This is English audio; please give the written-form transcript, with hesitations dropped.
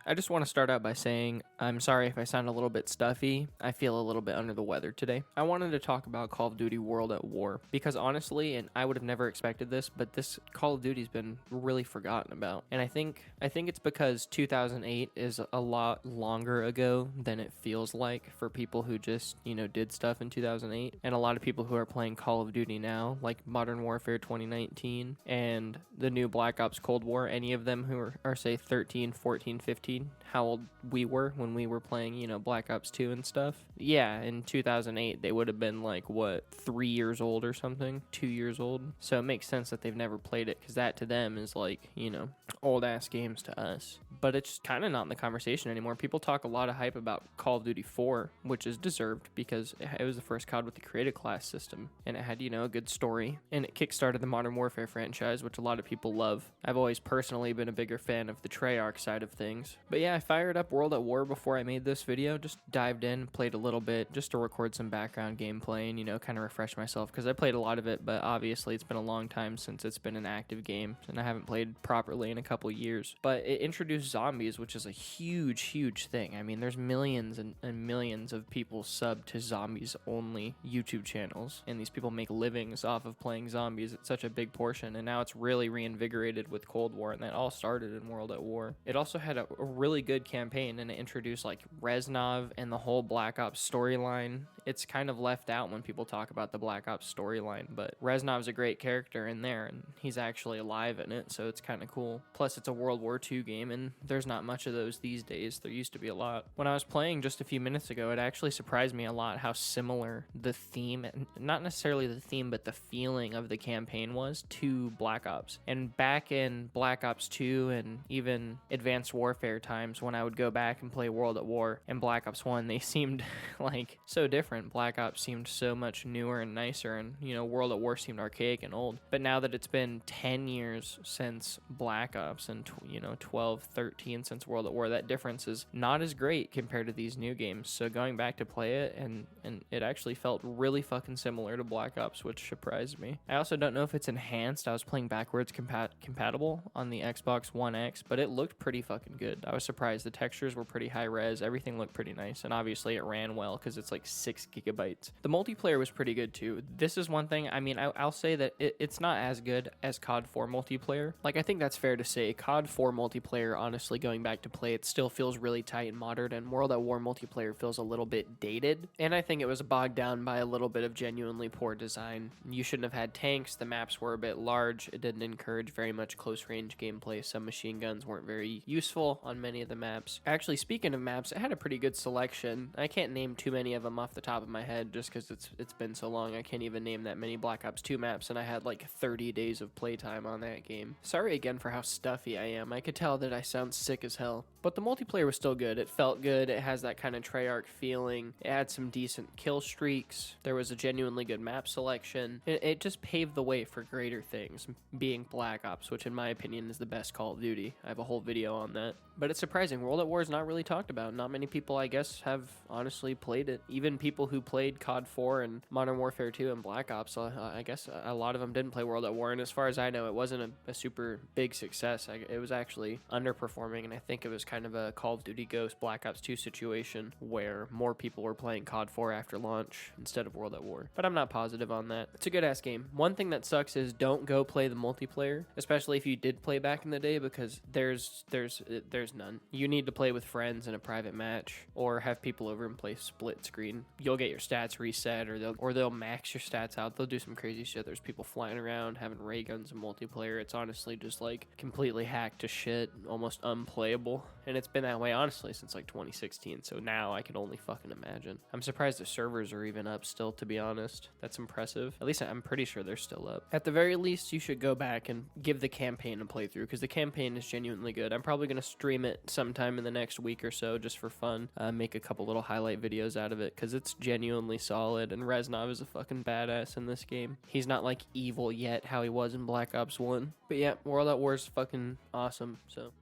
I just want to start out by saying I'm sorry if I sound a little bit stuffy. I feel a little bit under the weather today. I wanted to talk about Call of Duty World at War because honestly, and I would have never expected this, but this Call of Duty's been really forgotten about. And I think it's because 2008 is a lot longer ago than it feels like for people who just, did stuff in 2008. And a lot of people who are playing Call of Duty now, like Modern Warfare 2019 and the new Black Ops Cold War, any of them who are say 13, 14, 15, how old we were when we were playing, Black Ops 2 and stuff. Yeah, in 2008, they would have been like, 3 years old or something? 2 years old? So it makes sense that they've never played it, because that to them is like, old-ass games to us. But it's kind of not in the conversation anymore. People talk a lot of hype about Call of Duty 4, which is deserved, because it was the first COD with the created class system, and it had, a good story, and it kickstarted the Modern Warfare franchise, which a lot of people love. I've always personally been a bigger fan of the Treyarch side of things. But yeah, I fired up World at War before I made this video, just dived in, played a little bit, just to record some background gameplay and, kind of refresh myself, because I played a lot of it, but obviously it's been a long time since it's been an active game, and I haven't played properly in a couple years. But it introduced zombies, which is a huge thing. I mean, there's millions and millions of people sub to zombies-only YouTube channels, and these people make livings off of playing zombies. It's such a big portion, and now it's really reinvigorated with Cold War, and that all started in World at War. It also had a really good campaign, and it introduced like Reznov and the whole Black Ops storyline. It's kind of left out when people talk about the Black Ops storyline, but Reznov's a great character in there, and he's actually alive in it, so it's kind of cool. Plus, it's a World War II game, and there's not much of those these days. There used to be a lot. When I was playing just a few minutes ago, it actually surprised me a lot how similar the theme, not necessarily the theme, but the feeling of the campaign was to Black Ops. And back in Black Ops 2 and even Advanced Warfare times, when I would go back and play World at War and Black Ops 1, they seemed like so different. Black Ops seemed so much newer and nicer, and World at War seemed archaic and old. But now that it's been 10 years since Black Ops and 12, 13 since World at War, that difference is not as great compared to these new games. So going back to play it, and it actually felt really fucking similar to Black Ops, which surprised me. I also don't know if it's enhanced. I was playing backwards compatible on the Xbox One X, but it looked pretty fucking good. I was surprised. The textures were pretty high res. Everything looked pretty nice, and obviously it ran well because it's like 6 gigabytes. The multiplayer was pretty good too. This is one thing, I mean, I'll say that it's not as good as COD 4 multiplayer. Like, I think that's fair to say. COD 4 multiplayer, honestly, going back to play, it still feels really tight and modern, and World at War multiplayer feels a little bit dated, and I think it was bogged down by a little bit of genuinely poor design. You shouldn't have had tanks. The maps were a bit large. It didn't encourage very much close range gameplay. Some machine guns weren't very useful on many of the maps. Actually, speaking of maps, it had a pretty good selection. I can't name too many of them off the top of my head just because it's been so long. I can't even name that many Black Ops 2 maps, and I had like 30 days of playtime on that game. Sorry again for how stuffy I am. I could tell that I sound sick as hell. But the multiplayer was still good. It felt good. It has that kind of Treyarch feeling. It had some decent kill streaks. There was a genuinely good map selection. It just paved the way for greater things, being Black Ops, which in my opinion is the best Call of Duty. I have a whole video on that. But it's surprising. World at War is not really talked about. Not many people, I guess, have honestly played it. Even people who played COD 4 and Modern Warfare 2 and Black Ops, I guess a lot of them didn't play World at War. And as far as I know, it wasn't a super big success. It was actually underperforming, and I think it was kind of a Call of Duty Ghost Black Ops 2 situation where more people were playing COD 4 after launch instead of World at War. But I'm not positive on that. It's a good ass game. One thing that sucks is don't go play the multiplayer, especially if you did play back in the day, because there's none. You need to play with friends in a private match or have people over and play split screen. You'll get your stats reset, or they'll max your stats out. They'll do some crazy shit. There's people flying around having ray guns in multiplayer. It's honestly just like completely hacked to shit, almost unplayable, and it's been that way honestly since like 2016. So now I can only fucking imagine. I'm surprised the servers are even up still, to be honest. That's impressive. At least I'm pretty sure they're still up. At the very least, you should go back and give the campaign a playthrough, because the campaign is genuinely good. I'm probably going to stream it sometime in the next week or so just for fun. Make a couple little highlight videos out of it, because it's genuinely solid, and Reznov is a fucking badass in this game. He's not like evil yet how he was in Black Ops 1. But yeah, World at War is fucking awesome, so...